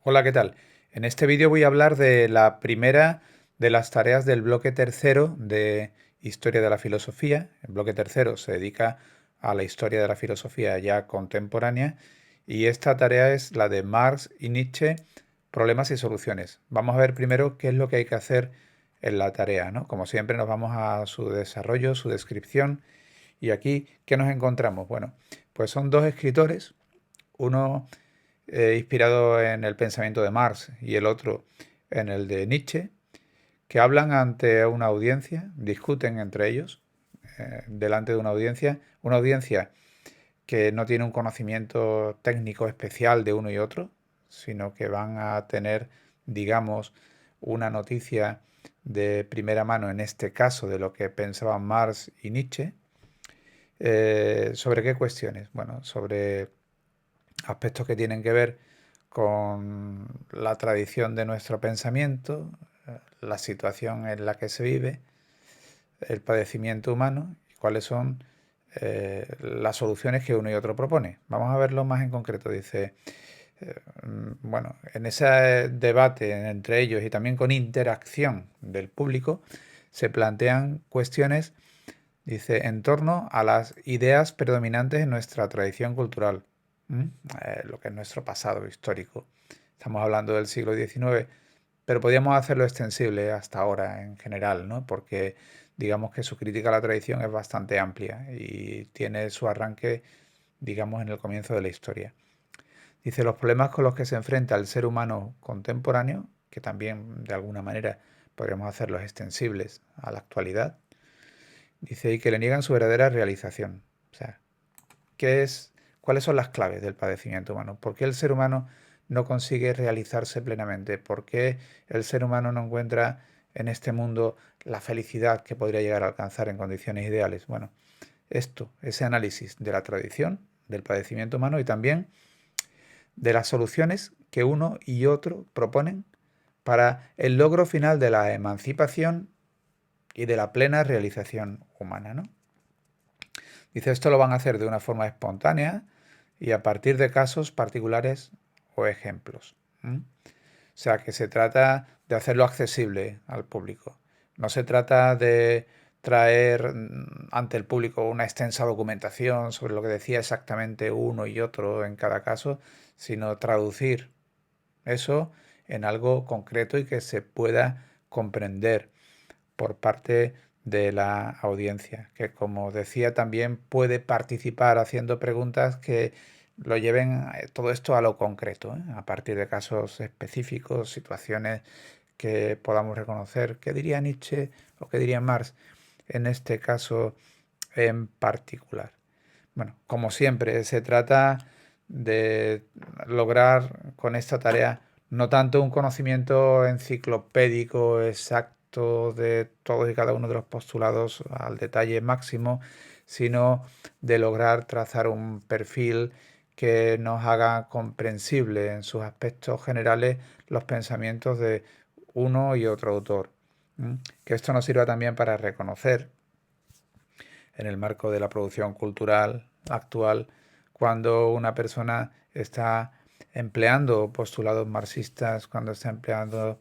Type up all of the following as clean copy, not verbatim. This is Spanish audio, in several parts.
Hola, ¿qué tal? En este vídeo voy a hablar de la primera de las tareas del bloque tercero de Historia de la Filosofía. El bloque tercero se dedica a la historia de la filosofía ya contemporánea y esta tarea es la de Marx y Nietzsche, problemas y soluciones. Vamos a ver primero qué es lo que hay que hacer en la tarea, ¿no? Como siempre nos vamos a su desarrollo, su descripción y aquí, ¿qué nos encontramos? Bueno, pues son dos escritores, uno inspirado en el pensamiento de Marx y el otro en el de Nietzsche, que hablan ante una audiencia, discuten entre ellos, delante de una audiencia que no tiene un conocimiento técnico especial de uno y otro, sino que van a tener, digamos, una noticia de primera mano, en este caso, de lo que pensaban Marx y Nietzsche. ¿Sobre qué cuestiones? Bueno, sobre aspectos que tienen que ver con la tradición de nuestro pensamiento, la situación en la que se vive, el padecimiento humano y cuáles son las soluciones que uno y otro propone. Vamos a verlo más en concreto. Dice, bueno, en ese debate entre ellos y también con interacción del público, se plantean cuestiones, dice, en torno a las ideas predominantes en nuestra tradición cultural, lo que es nuestro pasado histórico. Estamos hablando del siglo XIX, pero podríamos hacerlo extensible hasta ahora en general, ¿no? Porque digamos que su crítica a la tradición es bastante amplia y tiene su arranque, digamos, en el comienzo de la historia. Dice, los problemas con los que se enfrenta el ser humano contemporáneo, que también de alguna manera podríamos hacerlos extensibles a la actualidad, dice, y que le niegan su verdadera realización. O sea, ¿qué es, cuáles son las claves del padecimiento humano? ¿Por qué el ser humano no consigue realizarse plenamente? ¿Por qué el ser humano no encuentra en este mundo la felicidad que podría llegar a alcanzar en condiciones ideales? Bueno, ese análisis de la tradición, del padecimiento humano y también de las soluciones que uno y otro proponen para el logro final de la emancipación y de la plena realización humana, ¿no? Dice, esto lo van a hacer de una forma espontánea y a partir de casos particulares o ejemplos. O sea, que se trata de hacerlo accesible al público. No se trata de traer ante el público una extensa documentación sobre lo que decía exactamente uno y otro en cada caso, sino traducir eso en algo concreto y que se pueda comprender por parte de la audiencia, que como decía también puede participar haciendo preguntas que lo lleven todo esto a lo concreto, a partir de casos específicos, situaciones que podamos reconocer. ¿Qué diría Nietzsche o qué diría Marx en este caso en particular? Bueno, como siempre, se trata de lograr con esta tarea no tanto un conocimiento enciclopédico exacto de todos y cada uno de los postulados al detalle máximo, sino de lograr trazar un perfil que nos haga comprensible en sus aspectos generales los pensamientos de uno y otro autor. Que esto nos sirva también para reconocer en el marco de la producción cultural actual cuando una persona está empleando postulados marxistas, cuando está empleando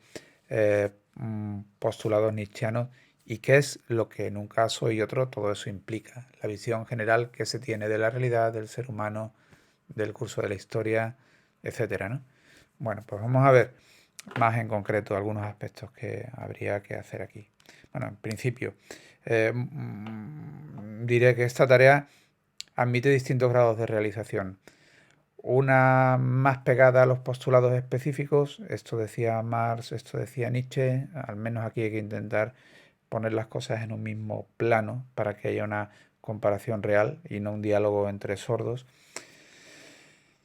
postulados nietzscheanos y qué es lo que en un caso y otro todo eso implica, la visión general que se tiene de la realidad, del ser humano, del curso de la historia, etcétera, ¿no? Bueno, pues vamos a ver más en concreto algunos aspectos que habría que hacer aquí. Bueno, en principio, diré que esta tarea admite distintos grados de realización. Una más pegada a los postulados específicos, esto decía Marx, esto decía Nietzsche, al menos aquí hay que intentar poner las cosas en un mismo plano para que haya una comparación real y no un diálogo entre sordos.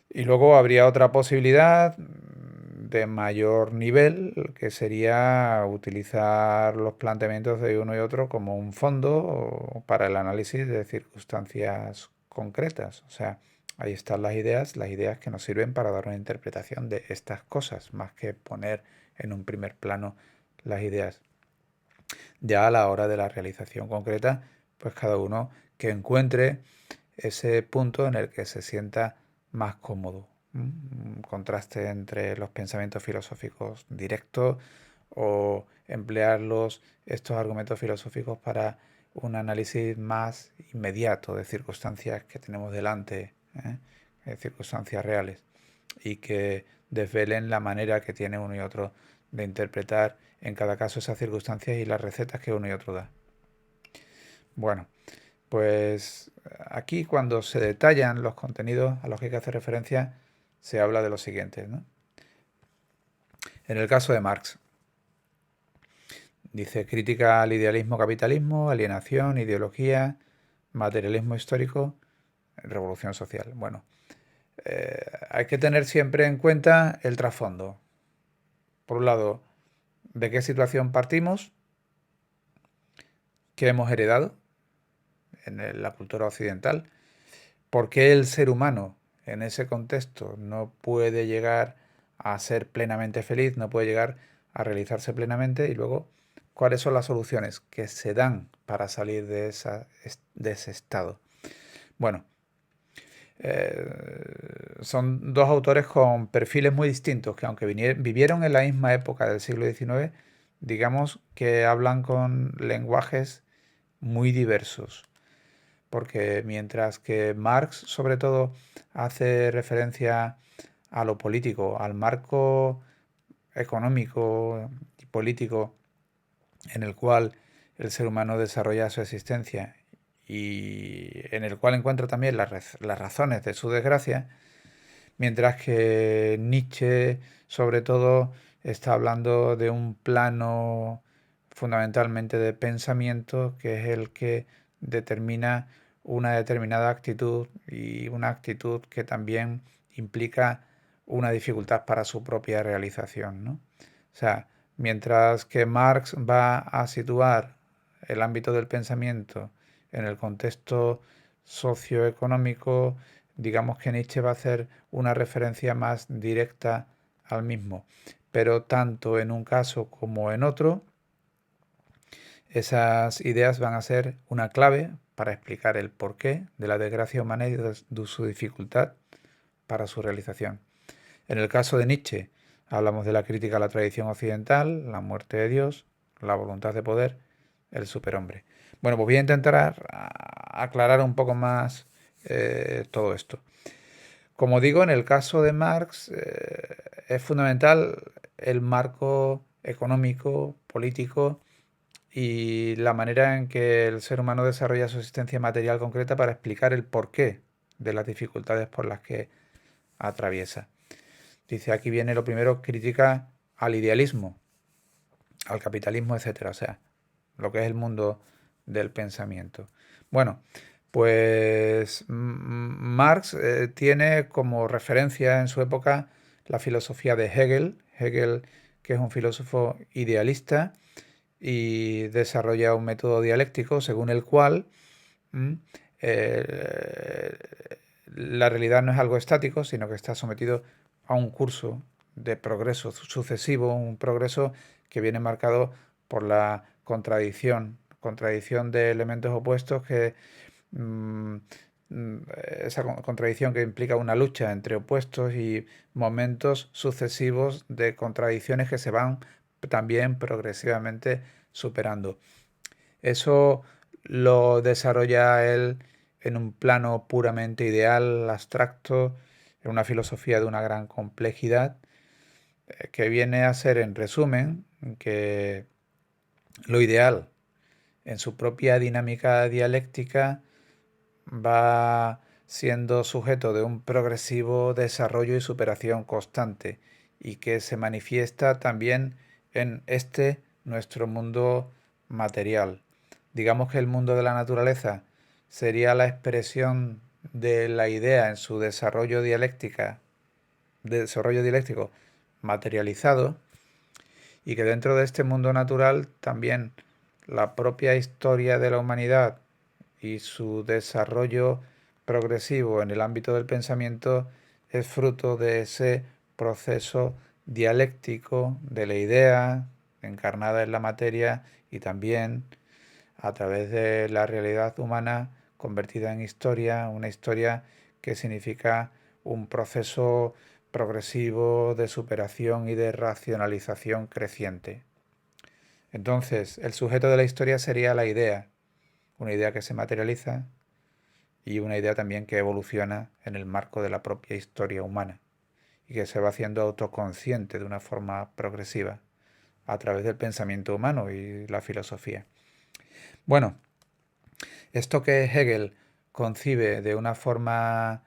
Y luego habría otra posibilidad de mayor nivel, que sería utilizar los planteamientos de uno y otro como un fondo para el análisis de circunstancias concretas. O sea, ahí están las ideas que nos sirven para dar una interpretación de estas cosas, más que poner en un primer plano las ideas. Ya a la hora de la realización concreta, pues cada uno que encuentre ese punto en el que se sienta más cómodo. Un contraste entre los pensamientos filosóficos directos o emplear estos argumentos filosóficos para un análisis más inmediato de circunstancias que tenemos delante, ¿eh? De circunstancias reales, y que desvelen la manera que tiene uno y otro de interpretar en cada caso esas circunstancias y las recetas que uno y otro da. Bueno, pues aquí cuando se detallan los contenidos a los que hay que hacer referencia, se habla de lo siguiente, ¿no? En el caso de Marx, dice crítica al idealismo-capitalismo, alienación, ideología, materialismo histórico, revolución social. Bueno, hay que tener siempre en cuenta el trasfondo. Por un lado, de qué situación partimos, qué hemos heredado en la cultura occidental, por qué el ser humano en ese contexto no puede llegar a ser plenamente feliz, no puede llegar a realizarse plenamente, y luego cuáles son las soluciones que se dan para salir de ese estado. Bueno, son dos autores con perfiles muy distintos, que aunque vivieron en la misma época del siglo XIX, digamos que hablan con lenguajes muy diversos. Porque mientras que Marx sobre todo hace referencia a lo político, al marco económico y político en el cual el ser humano desarrolla su existencia y en el cual encuentra también las razones de su desgracia, mientras que Nietzsche sobre todo está hablando de un plano fundamentalmente de pensamiento, que es el que determina una determinada actitud, y una actitud que también implica una dificultad para su propia realización, ¿no? O sea, mientras que Marx va a situar el ámbito del pensamiento en el contexto socioeconómico, digamos que Nietzsche va a hacer una referencia más directa al mismo. Pero tanto en un caso como en otro, esas ideas van a ser una clave para explicar el porqué de la desgracia humana y de su dificultad para su realización. En el caso de Nietzsche, hablamos de la crítica a la tradición occidental, la muerte de Dios, la voluntad de poder, el superhombre. Bueno, pues voy a intentar aclarar un poco más todo esto. Como digo, en el caso de Marx es fundamental el marco económico, político y la manera en que el ser humano desarrolla su existencia material concreta para explicar el porqué de las dificultades por las que atraviesa. Dice, aquí viene lo primero, crítica al idealismo, al capitalismo, etcétera, o sea, lo que es el mundo del pensamiento. Bueno, pues Marx tiene como referencia en su época la filosofía de Hegel, que es un filósofo idealista y desarrolla un método dialéctico según el cual eh, la realidad no es algo estático, sino que está sometido a un curso de progreso sucesivo, un progreso que viene marcado por la contradicción de elementos opuestos que mm, esa contradicción que implica una lucha entre opuestos y momentos sucesivos de contradicciones que se van también progresivamente superando. Eso lo desarrolla él en un plano puramente ideal, abstracto, en una filosofía de una gran complejidad, que viene a ser, en resumen, que lo ideal en su propia dinámica dialéctica va siendo sujeto de un progresivo desarrollo y superación constante, y que se manifiesta también en nuestro mundo material. Digamos que el mundo de la naturaleza sería la expresión de la idea en su desarrollo dialéctico materializado, y que dentro de este mundo natural también la propia historia de la humanidad y su desarrollo progresivo en el ámbito del pensamiento es fruto de ese proceso dialéctico de la idea encarnada en la materia, y también a través de la realidad humana convertida en historia, una historia que significa un proceso progresivo de superación y de racionalización creciente. Entonces, el sujeto de la historia sería la idea, una idea que se materializa y una idea también que evoluciona en el marco de la propia historia humana y que se va haciendo autoconsciente de una forma progresiva a través del pensamiento humano y la filosofía. Bueno, esto que Hegel concibe de una forma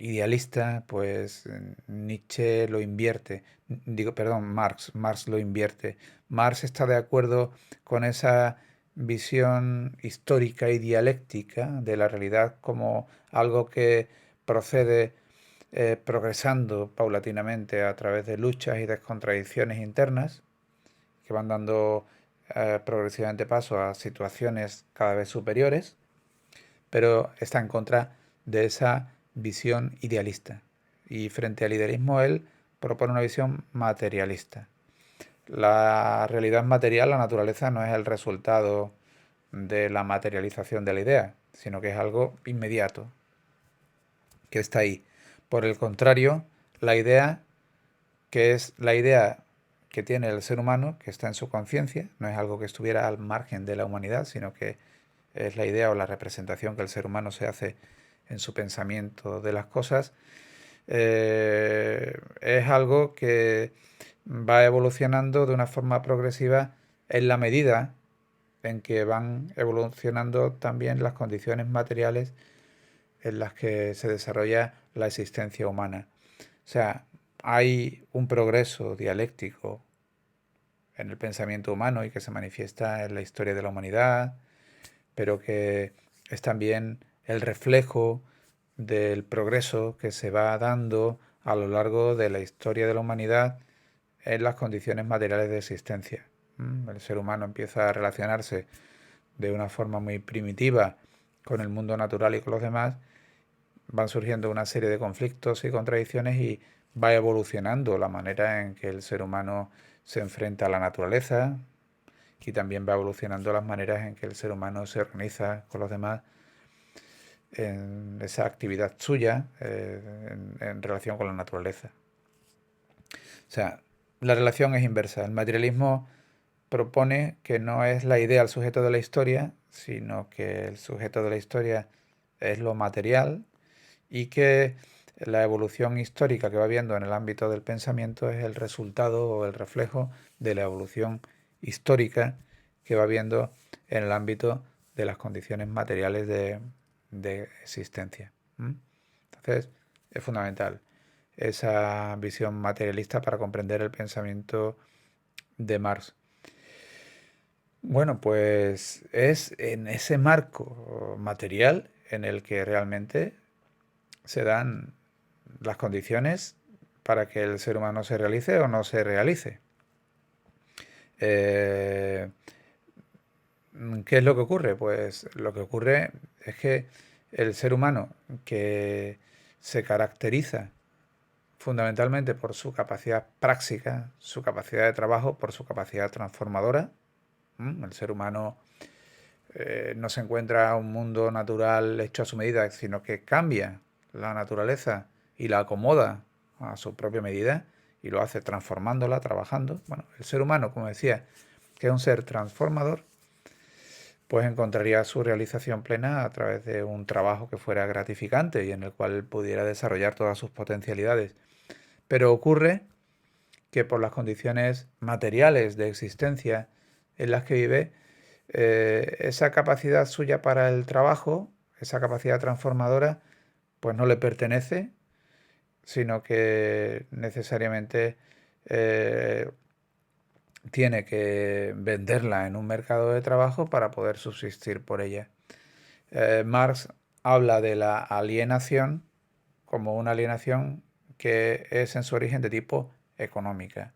idealista, pues Nietzsche lo invierte. Digo, perdón, Marx lo invierte. Marx está de acuerdo con esa visión histórica y dialéctica de la realidad como algo que procede progresando paulatinamente a través de luchas y de contradicciones internas que van dando progresivamente paso a situaciones cada vez superiores, pero está en contra de esa visión idealista. Y frente al idealismo él propone una visión materialista. La realidad material, la naturaleza, no es el resultado de la materialización de la idea, sino que es algo inmediato, que está ahí. Por el contrario, la idea, que es la idea que tiene el ser humano, que está en su conciencia, no es algo que estuviera al margen de la humanidad, sino que es la idea o la representación que el ser humano se hace en su pensamiento de las cosas, es algo que va evolucionando de una forma progresiva en la medida en que van evolucionando también las condiciones materiales en las que se desarrolla la existencia humana. O sea, hay un progreso dialéctico en el pensamiento humano y que se manifiesta en la historia de la humanidad, pero que es también el reflejo del progreso que se va dando a lo largo de la historia de la humanidad en las condiciones materiales de existencia. El ser humano empieza a relacionarse de una forma muy primitiva con el mundo natural y con los demás, van surgiendo una serie de conflictos y contradicciones y va evolucionando la manera en que el ser humano se enfrenta a la naturaleza y también va evolucionando las maneras en que el ser humano se organiza con los demás en esa actividad suya en relación con la naturaleza. O sea, la relación es inversa. El materialismo propone que no es la idea el sujeto de la historia, sino que el sujeto de la historia es lo material y que la evolución histórica que va viendo en el ámbito del pensamiento es el resultado o el reflejo de la evolución histórica que va viendo en el ámbito de las condiciones materiales de existencia. Entonces, es fundamental esa visión materialista para comprender el pensamiento de Marx. Bueno, pues es en ese marco material en el que realmente se dan las condiciones para que el ser humano se realice o no se realice. Eh, ¿Qué es lo que ocurre? Pues lo que ocurre es que el ser humano que se caracteriza fundamentalmente por su capacidad práctica, su capacidad de trabajo, por su capacidad transformadora. El ser humano no se encuentra un mundo natural hecho a su medida, sino que cambia la naturaleza y la acomoda a su propia medida y lo hace transformándola, trabajando. Bueno, el ser humano, como decía, que es un ser transformador, pues encontraría su realización plena a través de un trabajo que fuera gratificante y en el cual pudiera desarrollar todas sus potencialidades. Pero ocurre que por las condiciones materiales de existencia en las que vive, esa capacidad suya para el trabajo, esa capacidad transformadora, pues no le pertenece, sino que necesariamente eh, tiene que venderla en un mercado de trabajo para poder subsistir por ella. Marx habla de la alienación como una alienación que es en su origen de tipo económica.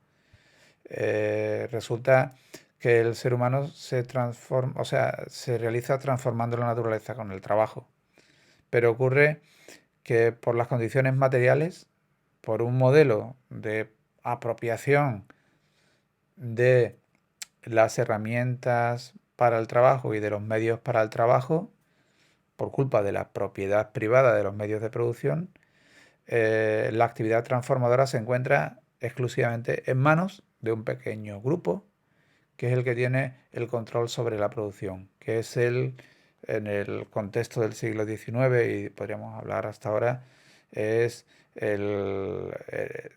Resulta que el ser humano se transforma, o sea, se realiza transformando la naturaleza con el trabajo. Pero ocurre que por las condiciones materiales, por un modelo de apropiación de las herramientas para el trabajo y de los medios para el trabajo, por culpa de la propiedad privada de los medios de producción, la actividad transformadora se encuentra exclusivamente en manos de un pequeño grupo, que es el que tiene el control sobre la producción, que es en el contexto del siglo XIX y podríamos hablar hasta ahora, es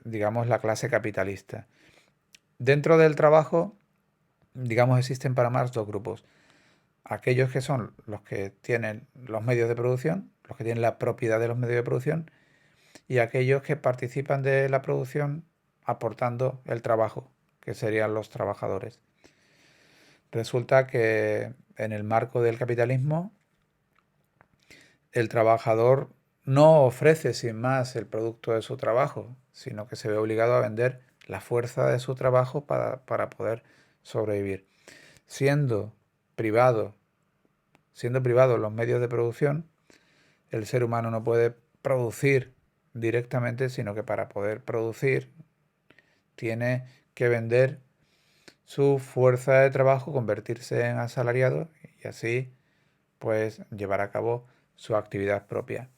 digamos, la clase capitalista. Dentro del trabajo, digamos, existen para Marx dos grupos. Aquellos que son los que tienen los medios de producción, los que tienen la propiedad de los medios de producción, y aquellos que participan de la producción aportando el trabajo, que serían los trabajadores. Resulta que en el marco del capitalismo, el trabajador no ofrece sin más el producto de su trabajo, sino que se ve obligado a vender la fuerza de su trabajo para poder sobrevivir. Siendo privado, siendo privados los medios de producción, el ser humano no puede producir directamente, sino que para poder producir tiene que vender su fuerza de trabajo, convertirse en asalariado y así pues llevar a cabo su actividad propia.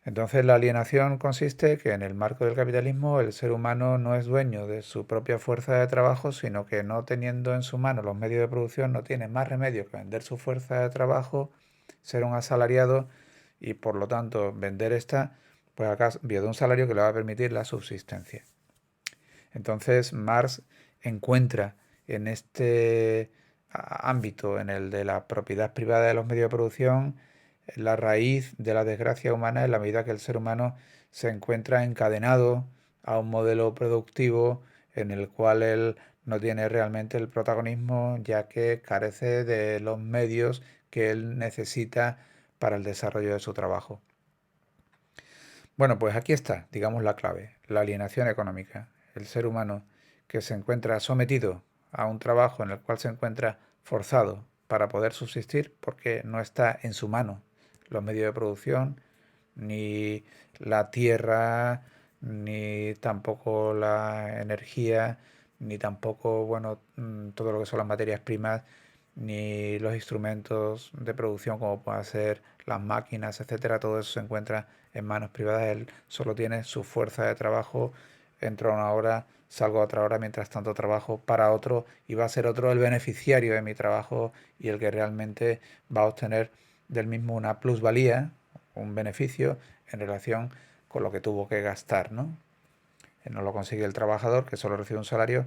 Entonces la alienación consiste que en el marco del capitalismo el ser humano no es dueño de su propia fuerza de trabajo, sino que no teniendo en su mano los medios de producción no tiene más remedio que vender su fuerza de trabajo, ser un asalariado y por lo tanto vender esta pues a cambio de un salario que le va a permitir la subsistencia. Entonces Marx encuentra en este ámbito, en el de la propiedad privada de los medios de producción, la raíz de la desgracia humana en la medida que el ser humano se encuentra encadenado a un modelo productivo en el cual él no tiene realmente el protagonismo, ya que carece de los medios que él necesita para el desarrollo de su trabajo. Bueno, pues aquí está, digamos, la clave, la alienación económica. El ser humano que se encuentra sometido a un trabajo en el cual se encuentra forzado para poder subsistir porque no está en su mano los medios de producción, ni la tierra, ni tampoco la energía, ni tampoco, bueno, todo lo que son las materias primas, ni los instrumentos de producción como pueden ser las máquinas, etcétera. Todo eso se encuentra en manos privadas. Él solo tiene su fuerza de trabajo, entro a una hora, salgo a otra hora, mientras tanto trabajo para otro y va a ser otro el beneficiario de mi trabajo y el que realmente va a obtener del mismo una plusvalía, un beneficio en relación con lo que tuvo que gastar, ¿no? No lo consigue el trabajador, que solo recibe un salario,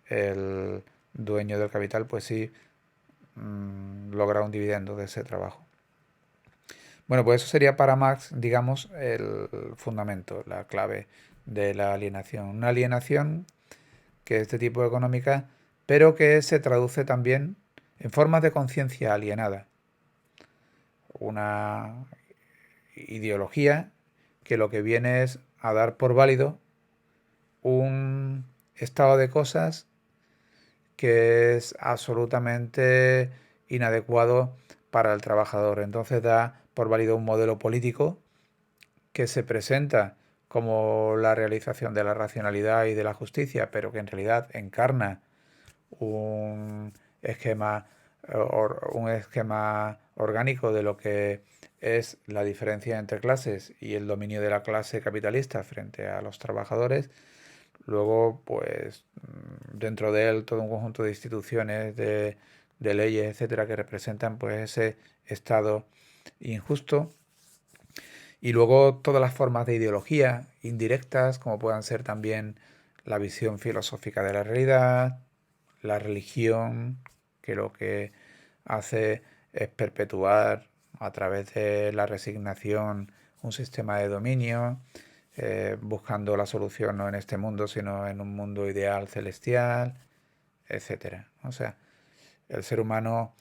el dueño del capital, pues sí, logra un dividendo de ese trabajo. Bueno, pues eso sería para Marx, digamos, el fundamento, la clave de la alienación. Una alienación que es de tipo económica, pero que se traduce también en formas de conciencia alienada. Una ideología que lo que viene es a dar por válido un estado de cosas que es absolutamente inadecuado para el trabajador. Entonces da por válido un modelo político que se presenta como la realización de la racionalidad y de la justicia, pero que en realidad encarna un esquema, un esquema orgánico de lo que es la diferencia entre clases y el dominio de la clase capitalista frente a los trabajadores. Luego, pues, dentro de él todo un conjunto de instituciones, de leyes, etcétera, que representan pues ese estado injusto. Y luego todas las formas de ideología indirectas, como puedan ser también la visión filosófica de la realidad, la religión, que lo que hace es perpetuar a través de la resignación un sistema de dominio, buscando la solución no en este mundo, sino en un mundo ideal celestial, etcétera. O sea, el ser humano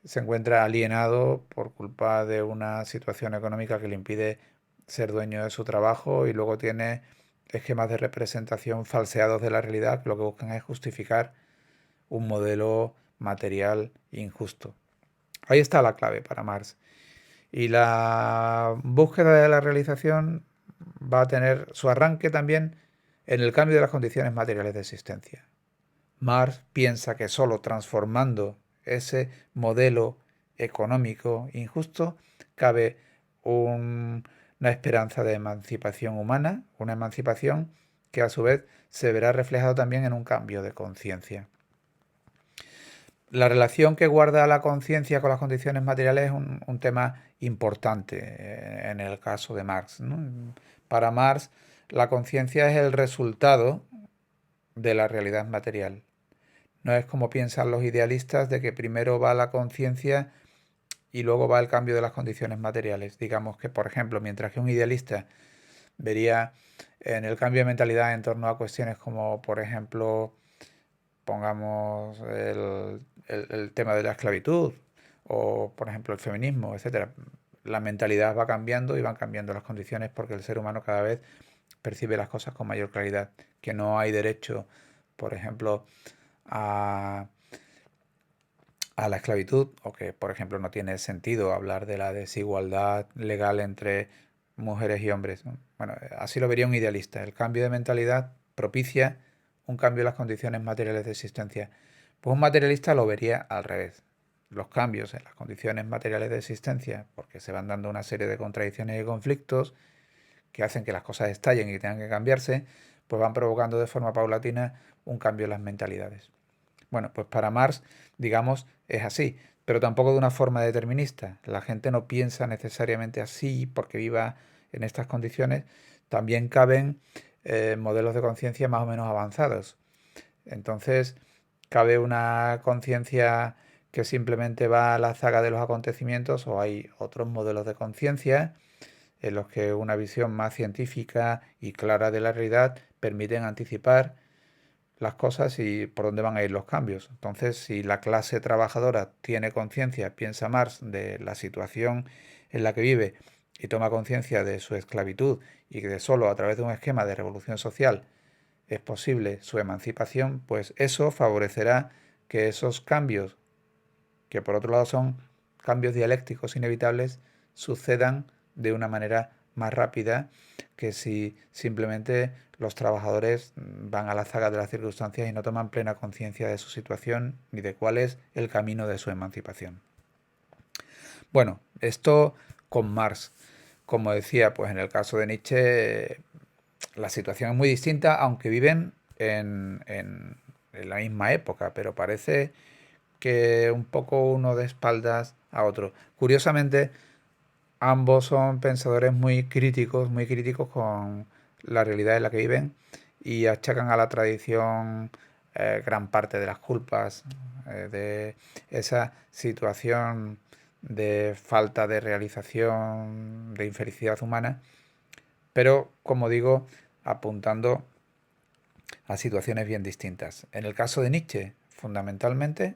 se encuentra alienado por culpa de una situación económica que le impide ser dueño de su trabajo y luego tiene esquemas de representación falseados de la realidad que lo que buscan es justificar un modelo material injusto. Ahí está la clave para Marx. Y la búsqueda de la realización va a tener su arranque también en el cambio de las condiciones materiales de existencia. Marx piensa que solo transformando ese modelo económico injusto cabe un una esperanza de emancipación humana, una emancipación que a su vez se verá reflejado también en un cambio de conciencia. La relación que guarda la conciencia con las condiciones materiales es un tema importante en el caso de Marx, ¿no? Para Marx, la conciencia es el resultado de la realidad material. No es como piensan los idealistas de que primero va la conciencia y luego va el cambio de las condiciones materiales. Digamos que, por ejemplo, mientras que un idealista vería en el cambio de mentalidad en torno a cuestiones como, por ejemplo, pongamos el tema de la esclavitud o, por ejemplo, el feminismo, etcétera. La mentalidad va cambiando y van cambiando las condiciones porque el ser humano cada vez percibe las cosas con mayor claridad, que no hay derecho, por ejemplo, a, a la esclavitud, o que, por ejemplo, no tiene sentido hablar de la desigualdad legal entre mujeres y hombres, ¿no? Bueno, así lo vería un idealista. El cambio de mentalidad propicia un cambio en las condiciones materiales de existencia. Pues un materialista lo vería al revés. Los cambios en las condiciones materiales de existencia, porque se van dando una serie de contradicciones y conflictos que hacen que las cosas estallen y tengan que cambiarse, pues van provocando de forma paulatina un cambio en las mentalidades. Bueno, pues para Marx, digamos, es así, pero tampoco de una forma determinista. La gente no piensa necesariamente así porque viva en estas condiciones. También caben modelos de conciencia más o menos avanzados. Entonces, cabe una conciencia que simplemente va a la zaga de los acontecimientos o hay otros modelos de conciencia en los que una visión más científica y clara de la realidad permiten anticipar las cosas y por dónde van a ir los cambios. Entonces, si la clase trabajadora tiene conciencia, piensa más de la situación en la que vive y toma conciencia de su esclavitud y que de solo a través de un esquema de revolución social es posible su emancipación, pues eso favorecerá que esos cambios, que por otro lado son cambios dialécticos inevitables, sucedan de una manera más rápida que si simplemente los trabajadores van a la zaga de las circunstancias y no toman plena conciencia de su situación ni de cuál es el camino de su emancipación. Bueno, esto con Marx. Como decía, pues en el caso de Nietzsche la situación es muy distinta, aunque viven en la misma época, pero parece que un poco uno de espaldas a otro. Curiosamente, ambos son pensadores muy críticos con la realidad en la que viven y achacan a la tradición gran parte de las culpas de esa situación de falta de realización, de infelicidad humana, pero como digo, apuntando a situaciones bien distintas. En el caso de Nietzsche, fundamentalmente,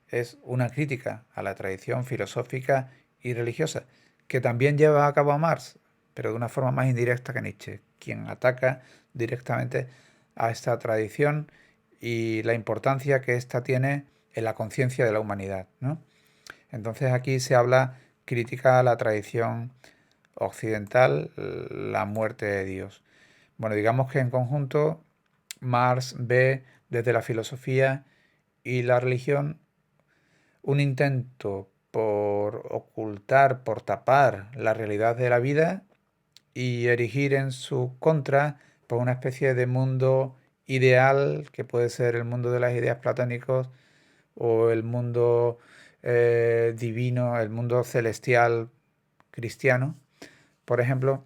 es una crítica a la tradición filosófica y religiosa, que también lleva a cabo a Marx, pero de una forma más indirecta que Nietzsche, quien ataca directamente a esta tradición y la importancia que ésta tiene en la conciencia de la humanidad, ¿no? Entonces aquí se habla crítica a la tradición occidental, la muerte de Dios. Bueno, digamos que en conjunto Marx ve desde la filosofía y la religión un intento por ocultar, por tapar la realidad de la vida y erigir en su contra por una especie de mundo ideal que puede ser el mundo de las ideas platónicos o el mundo divino, el mundo celestial cristiano, por ejemplo,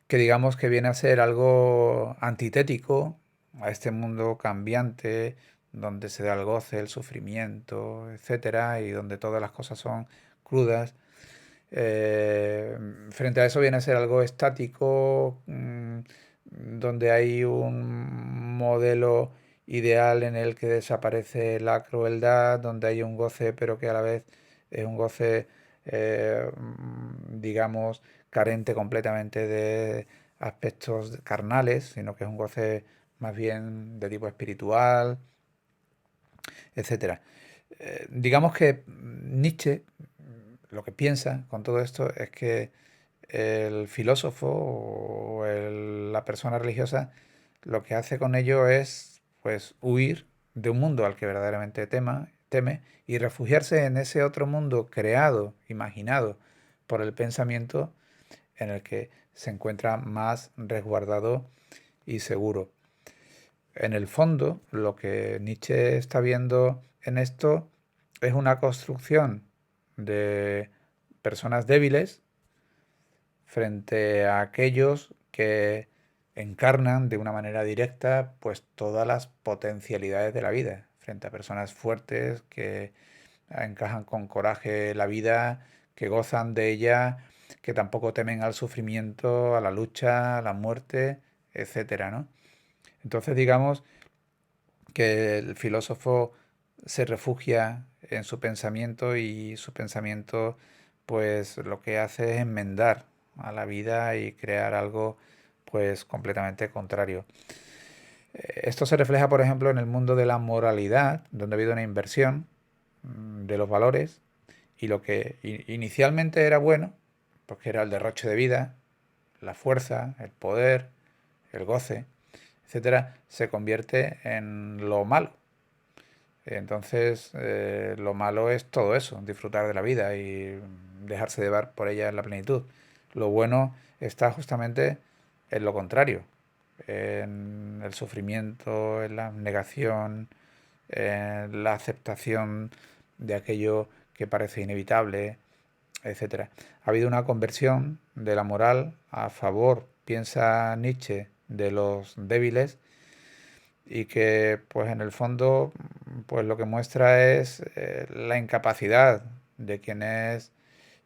que digamos que viene a ser algo antitético a este mundo cambiante, donde se da el goce, el sufrimiento, etcétera, y donde todas las cosas son crudas. Frente a eso viene a ser algo estático, donde hay un modelo ideal en el que desaparece la crueldad, donde hay un goce, pero que a la vez es un goce, digamos, carente completamente de aspectos carnales, sino que es un goce más bien de tipo espiritual, etcétera. Digamos que Nietzsche lo que piensa con todo esto es que el filósofo o la persona religiosa lo que hace con ello es pues huir de un mundo al que verdaderamente teme y refugiarse en ese otro mundo creado, imaginado por el pensamiento en el que se encuentra más resguardado y seguro. En el fondo, lo que Nietzsche está viendo en esto es una construcción de personas débiles frente a aquellos que encarnan de una manera directa pues todas las potencialidades de la vida, frente a personas fuertes que encajan con coraje la vida, que gozan de ella, que tampoco temen al sufrimiento, a la lucha, a la muerte, etcétera, ¿no? Entonces digamos que el filósofo se refugia en su pensamiento y su pensamiento pues lo que hace es enmendar a la vida y crear algo pues completamente contrario. Esto se refleja, por ejemplo, en el mundo de la moralidad, donde ha habido una inversión de los valores y lo que inicialmente era bueno, porque era el derroche de vida, la fuerza, el poder, el goce, etcétera, se convierte en lo malo. Entonces, lo malo es todo eso, disfrutar de la vida y dejarse llevar por ella en la plenitud. Lo bueno está justamente en lo contrario, en el sufrimiento, en la negación, en la aceptación de aquello que parece inevitable, etcétera. Ha habido una conversión de la moral a favor, piensa Nietzsche, de los débiles y que pues en el fondo pues lo que muestra es la incapacidad de quienes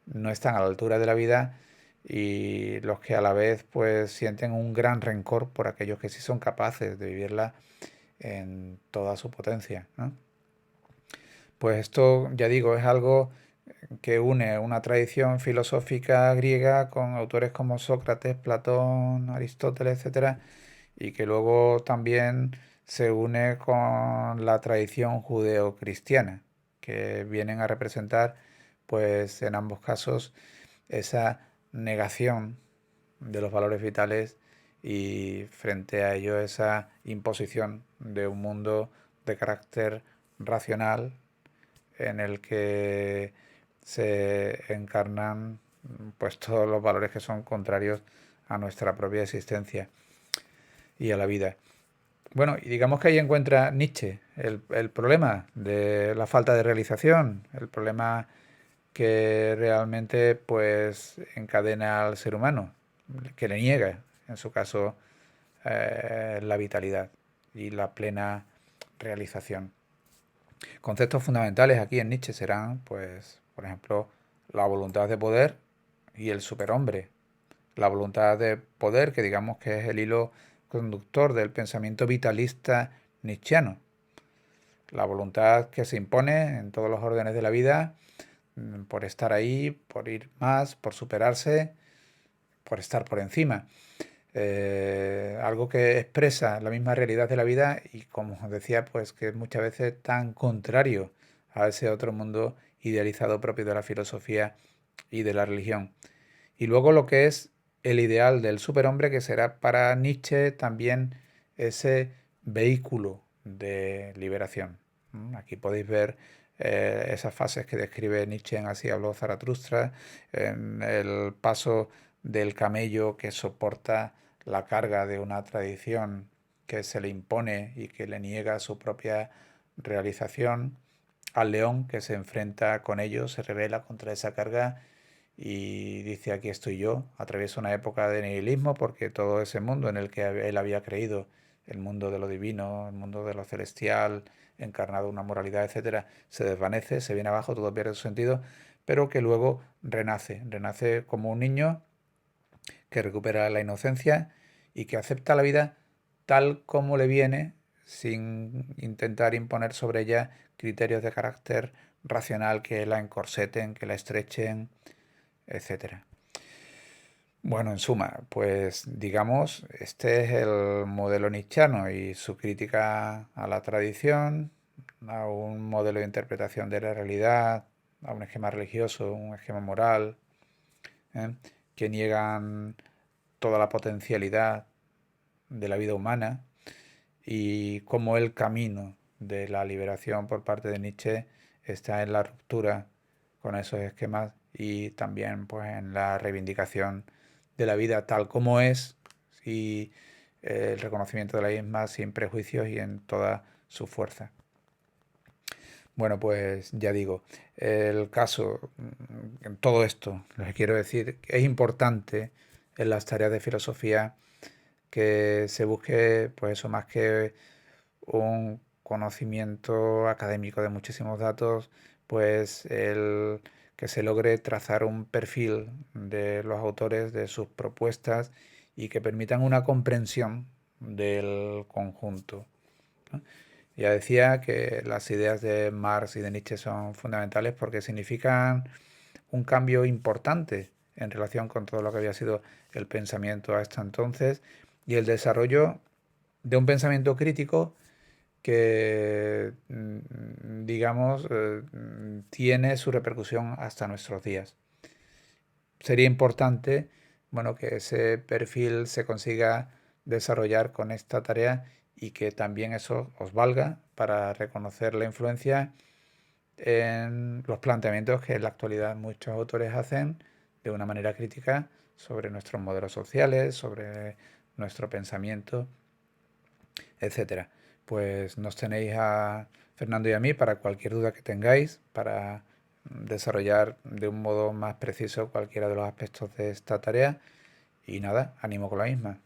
no están a la altura de la vida y los que a la vez pues sienten un gran rencor por aquellos que sí son capaces de vivirla en toda su potencia, ¿no? Pues esto, ya digo, es algo que une una tradición filosófica griega con autores como Sócrates, Platón, Aristóteles, etcétera, y que luego también se une con la tradición judeocristiana, que vienen a representar, pues en ambos casos, esa negación de los valores vitales y frente a ello esa imposición de un mundo de carácter racional en el que se encarnan pues todos los valores que son contrarios a nuestra propia existencia y a la vida. Bueno, y digamos que ahí encuentra Nietzsche el problema de la falta de realización, el problema que realmente pues encadena al ser humano, que le niega, en su caso, la vitalidad y la plena realización. Conceptos fundamentales aquí en Nietzsche serán, pues, por ejemplo, la voluntad de poder y el superhombre. La voluntad de poder, que digamos que es el hilo conductor del pensamiento vitalista nietzscheano. La voluntad que se impone en todos los órdenes de la vida por estar ahí, por ir más, por superarse, por estar por encima. Algo que expresa la misma realidad de la vida y como os decía, pues que es muchas veces tan contrario a ese otro mundo idealizado propio de la filosofía y de la religión. Y luego lo que es el ideal del superhombre, que será para Nietzsche también ese vehículo de liberación. Aquí podéis ver esas fases que describe Nietzsche en Así habló Zaratustra, en el paso del camello que soporta la carga de una tradición que se le impone y que le niega su propia realización, al león que se enfrenta con ello, se revela contra esa carga y dice aquí estoy yo, atraviesa una época de nihilismo porque todo ese mundo en el que él había creído, el mundo de lo divino, el mundo de lo celestial, encarnado una moralidad, etcétera, se desvanece, se viene abajo, todo pierde su sentido, pero que luego renace, renace como un niño que recupera la inocencia y que acepta la vida tal como le viene, sin intentar imponer sobre ella criterios de carácter racional que la encorseten, que la estrechen, etcétera. Bueno, en suma, pues digamos, este es el modelo nietzscheano y su crítica a la tradición, a un modelo de interpretación de la realidad, a un esquema religioso, un esquema moral, ¿eh? Que niegan toda la potencialidad de la vida humana y cómo el camino de la liberación por parte de Nietzsche está en la ruptura con esos esquemas y también pues en la reivindicación de la vida tal como es y el reconocimiento de la misma sin prejuicios y en toda su fuerza. Bueno, pues ya digo, el caso, en todo esto, lo que quiero decir, es importante en las tareas de filosofía que se busque, pues eso, más que un conocimiento académico de muchísimos datos, pues el que se logre trazar un perfil de los autores, de sus propuestas y que permitan una comprensión del conjunto, ¿no? Ya decía que las ideas de Marx y de Nietzsche son fundamentales porque significan un cambio importante en relación con todo lo que había sido el pensamiento hasta entonces y el desarrollo de un pensamiento crítico que, digamos, tiene su repercusión hasta nuestros días. Sería importante, bueno, que ese perfil se consiga desarrollar con esta tarea y que también eso os valga para reconocer la influencia en los planteamientos que en la actualidad muchos autores hacen de una manera crítica sobre nuestros modelos sociales, sobre nuestro pensamiento, etcétera. Pues nos tenéis a Fernando y a mí para cualquier duda que tengáis, para desarrollar de un modo más preciso cualquiera de los aspectos de esta tarea. Y nada, ánimo con la misma.